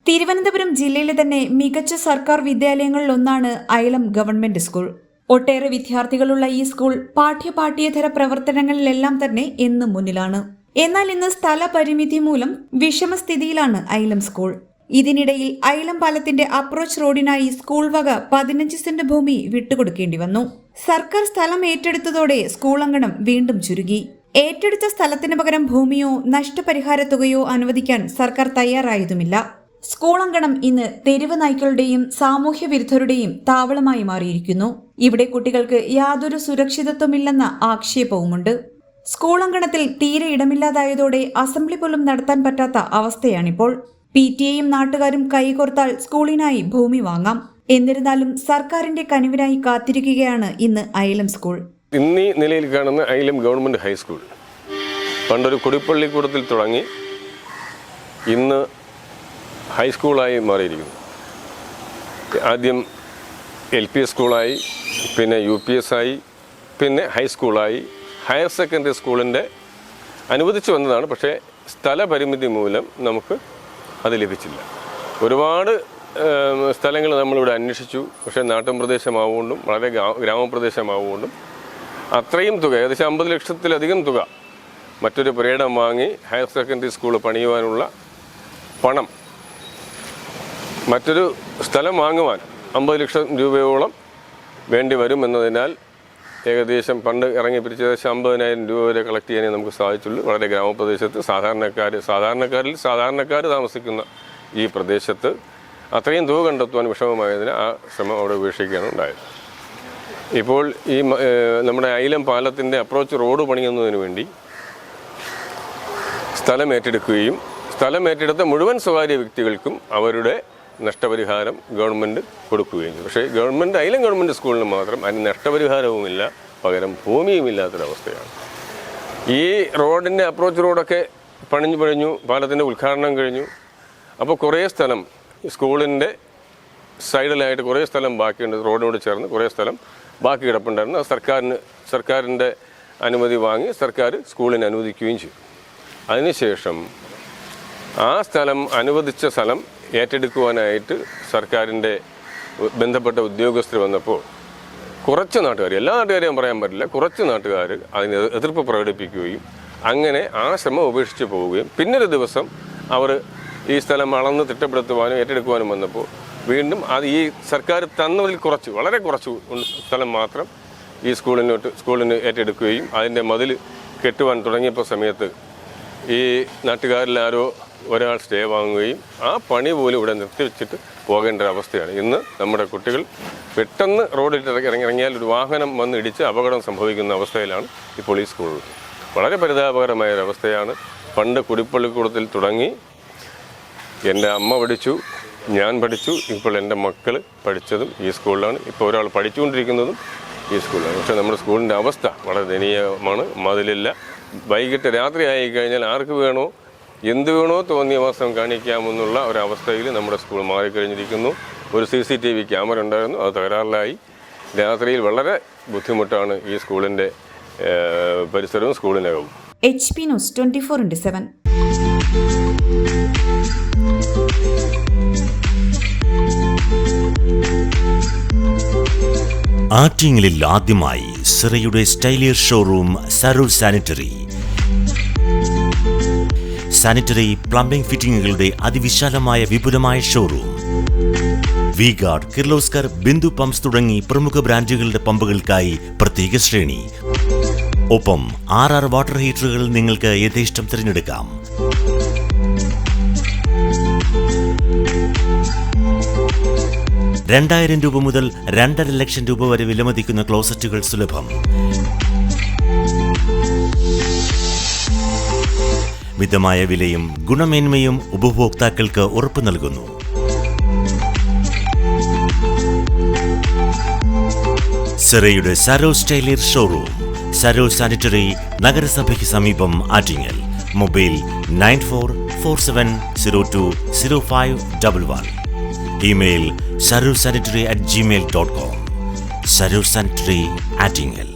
തിരുവനന്തപുരം ജില്ലയിലെ തന്നെ മികച്ച സർക്കാർ വിദ്യാലയങ്ങളിലൊന്നാണ് അയലം ഗവൺമെന്റ് സ്കൂൾ. ഒട്ടേറെ വിദ്യാർത്ഥികളുള്ള ഈ സ്കൂൾ പാഠ്യേതര പ്രവർത്തനങ്ങളിലെല്ലാം തന്നെ എന്നും മുന്നിലാണ്. എന്നാൽ ഇന്ന് സ്ഥലപരിമിതി മൂലം വിഷമസ്ഥിതിയിലാണ് അയലം സ്കൂൾ. ഇതിനിടയിൽ അയലം പാലത്തിന്റെ അപ്രോച്ച് റോഡിനായി സ്കൂൾ വക 15 സെന്റ് ഭൂമി വിട്ടുകൊടുക്കേണ്ടി വന്നു. സർക്കാർ സ്ഥലം ഏറ്റെടുത്തതോടെ സ്കൂൾ അങ്കണം വീണ്ടും ചുരുങ്ങി. ഏറ്റെടുത്ത സ്ഥലത്തിന് പകരം ഭൂമിയോ നഷ്ടപരിഹാര തുകയോ അനുവദിക്കാൻ സർക്കാർ തയ്യാറായതുമില്ല. സ്കൂൾ അങ്കണം ഇന്ന് തെരുവ് നായ്ക്കളുടെയും സാമൂഹ്യ വിരുദ്ധരുടെയും താവളമായി മാറിയിരിക്കുന്നു. ഇവിടെ കുട്ടികൾക്ക് യാതൊരു സുരക്ഷിതത്വമില്ലെന്ന ആക്ഷേപവുമുണ്ട്. സ്കൂൾ അങ്കണത്തിൽ തീരെ ഇടമില്ലാതായതോടെ അസംബ്ലി പോലും നടത്താൻ പറ്റാത്ത അവസ്ഥയാണിപ്പോൾ. PTA-യും നാട്ടുകാരും കൈകോർത്താൽ സ്കൂളിനായി ഭൂമി വാങ്ങാം. എന്നിരുന്നാലും സർക്കാരിന്റെ കനിവിനായി കാത്തിരിക്കുകയാണ് ഇന്ന് അയലം സ്കൂൾ. ഇന്നീ നിലയിൽ കാണുന്ന അയലം ഗവൺമെന്റ് ഹൈസ്കൂൾ പണ്ടൊരു കുടിപ്പള്ളിക്കൂടത്തിൽ തുടങ്ങി ഇന്ന് ഹൈസ്കൂളായി മാറിയിരിക്കുന്നു. ആദ്യം LP സ്കൂളായി, പിന്നെ UPS ആയി, പിന്നെ ഹൈസ്കൂളായി. ഹയർ സെക്കൻഡറി സ്കൂളിൻ്റെ അനുവദിച്ചു വന്നതാണ്. പക്ഷേ സ്ഥലപരിമിതി മൂലം നമുക്ക് അത് ലഭിച്ചില്ല. ഒരുപാട് സ്ഥലങ്ങൾ നമ്മളിവിടെ അന്വേഷിച്ചു. പക്ഷേ നാട്ടിൻ പ്രദേശമാവുകൊണ്ടും വളരെ ഗ്രാമപ്രദേശമാവുകൊണ്ടും അത്രയും തുക, ഏകദേശം 50 ലക്ഷത്തിലധികം തുക മറ്റൊരു പുരയിടം വാങ്ങി ഹയർ സെക്കൻഡറി സ്കൂൾ പണിയുവാനുള്ള പണം, മറ്റൊരു സ്ഥലം വാങ്ങുവാൻ 50 ലക്ഷം രൂപയോളം വേണ്ടി വരും എന്നതിനാൽ ഏകദേശം പണ്ട് ഇറങ്ങി പിരിച്ച് ഏകദേശം 50,000 രൂപ വരെ കളക്ട് ചെയ്യാനേ നമുക്ക് സാധിച്ചുള്ളൂ. വളരെ ഗ്രാമപ്രദേശത്ത് സാധാരണക്കാർ താമസിക്കുന്ന ഈ പ്രദേശത്ത് അത്രയും തുക കണ്ടെത്തുവാൻ വിഷമമായതിന് ആ ശ്രമം അവിടെ ഉപേക്ഷിക്കുകയാണ് ഉണ്ടായത്. ഇപ്പോൾ ഈ നമ്മുടെ അയലം പാലത്തിൻ്റെ അപ്രോച്ച് റോഡ് പണിയുന്നതിന് വേണ്ടി സ്ഥലം ഏറ്റെടുത്ത മുഴുവൻ സ്വകാര്യ വ്യക്തികൾക്കും അവരുടെ നഷ്ടപരിഹാരം ഗവൺമെൻറ് കൊടുക്കുകയും ചെയ്തു. പക്ഷേ അയലം ഗവൺമെൻറ് സ്കൂളിന് മാത്രം അതിന് നഷ്ടപരിഹാരവുമില്ല, പകരം ഭൂമിയുമില്ലാത്തൊരവസ്ഥയാണ്. ഈ റോഡിൻ്റെ അപ്രോച്ച് റോഡൊക്കെ പണിഞ്ഞു, പാലത്തിൻ്റെ ഉദ്ഘാടനം കഴിഞ്ഞു. അപ്പോൾ കുറേ സ്ഥലം സ്കൂളിൻ്റെ സൈഡിലായിട്ട് കുറേ സ്ഥലം ബാക്കിയുണ്ട്. റോഡിനോട് ചേർന്ന് കുറേ സ്ഥലം ബാക്കി കിടപ്പുണ്ടായിരുന്നു. അത് സർക്കാരിൻ്റെ അനുമതി വാങ്ങി സർക്കാർ സ്കൂളിന് അനുവദിക്കുകയും ചെയ്തു. അതിനുശേഷം ആ അനുവദിച്ച സ്ഥലം ഏറ്റെടുക്കുവാനായിട്ട് സർക്കാരിൻ്റെ ബന്ധപ്പെട്ട ഉദ്യോഗസ്ഥർ വന്നപ്പോൾ കുറച്ച് നാട്ടുകാർ, എല്ലാ നാട്ടുകാരെയും പറയാൻ പറ്റില്ല, കുറച്ച് നാട്ടുകാർ അതിന് എതിർപ്പ് പ്രകടിപ്പിക്കുകയും അങ്ങനെ ആ ശ്രമം ഉപേക്ഷിച്ച് പോവുകയും പിന്നൊരു ദിവസം അവർ ഈ സ്ഥലം അളന്ന് തിട്ടപ്പെടുത്തുവാനും ഏറ്റെടുക്കുവാനും വന്നപ്പോൾ വീണ്ടും അത് ഈ സർക്കാർ തന്നതിൽ വളരെ കുറച്ച് സ്ഥലം മാത്രം ഈ സ്കൂളിന് ഏറ്റെടുക്കുകയും അതിൻ്റെ മതിൽ കെട്ടുവാൻ തുടങ്ങിയപ്പോൾ സമയത്ത് ഈ നാട്ടുകാരിൽ ആരോ ഒരാൾ സ്റ്റേ വാങ്ങുകയും ആ പണി പോലും ഇവിടെ നിർത്തിവെച്ചിട്ട് പോകേണ്ട അവസ്ഥയാണ്. ഇന്ന് നമ്മുടെ കുട്ടികൾ പെട്ടെന്ന് റോഡിൽ ഇറങ്ങിയാൽ ഒരു വാഹനം വന്ന് ഇടിച്ച് അപകടം സംഭവിക്കുന്ന അവസ്ഥയിലാണ് ഇപ്പോൾ ഈ സ്കൂൾ. വളരെ പരിതാപകരമായ ഒരവസ്ഥയാണ്. പണ്ട് കുടിപ്പള്ളിക്കൂടത്തിൽ തുടങ്ങി എൻ്റെ അമ്മ പഠിച്ചു, ഞാൻ പഠിച്ചു, ഇപ്പോൾ എൻ്റെ മക്കൾ പഠിച്ചതും ഈ സ്കൂളിലാണ്. ഇപ്പോൾ ഒരാൾ പഠിച്ചുകൊണ്ടിരിക്കുന്നതും ഈ സ്കൂളിലാണ്. പക്ഷേ നമ്മുടെ സ്കൂളിൻ്റെ അവസ്ഥ വളരെ ദയനീയമാണ്. മതിലില്ല. വൈകിട്ട് രാത്രി ആയിക്കഴിഞ്ഞാൽ ആർക്ക് വേണോ എന്ത് വേണോ തോന്നിയ മാസം കാണിക്കാമെന്നുള്ള ഒരവസ്ഥയിൽ നമ്മുടെ സ്കൂൾ മാറിക്കഴിഞ്ഞിരിക്കുന്നു. ഒരു CCTV ക്യാമറ ഉണ്ടായിരുന്നു, അത് തകരാറിലായി. രാത്രിയിൽ വളരെ ബുദ്ധിമുട്ടാണ് ഈ സ്കൂളിൻ്റെ പരിസരവും സ്കൂളിനകവും. HP news 24/7. ആറ്റിങ്ങലിൽ ആദ്യമായി സിറയുടെ സ്റ്റൈലിയർ ഷോറൂം സരൂർ സാനിറ്ററി പ്ലംബിംഗ് ഫിറ്റിംഗുകളുടെ അതിവിശാലമായ വിപുലമായ showroom. V-Guard, Kirloskar, Bindu pumps തുടങ്ങി പ്രമുഖ ബ്രാൻഡുകളുടെ പമ്പുകൾക്കായി പ്രത്യേക ശ്രേണി. ഒപ്പം 6 വാട്ടർ ഹീറ്ററുകൾ നിങ്ങൾക്ക് യഥേഷ്ടം തിരഞ്ഞെടുക്കാം. ₹2,000 മുതൽ 2.5 ലക്ഷം രൂപ വരെ വിലമതിക്കുന്ന ക്ലോസറ്റുകൾ സുലഭം. മിതമായ വിലയും ഗുണമേന്മയും ഉപഭോക്താക്കൾക്ക് ഉറപ്പു നൽകുന്നു. സിറയുടെ സരോ സ്റ്റൈലിയർ ഷോറൂം, സരോ സാനിറ്ററി, നഗരസഭയ്ക്ക് സമീപം, Attingal. Mobile 9447020511. Email sarursanitary@gmail.com. Sarur Sanitary, Attingal.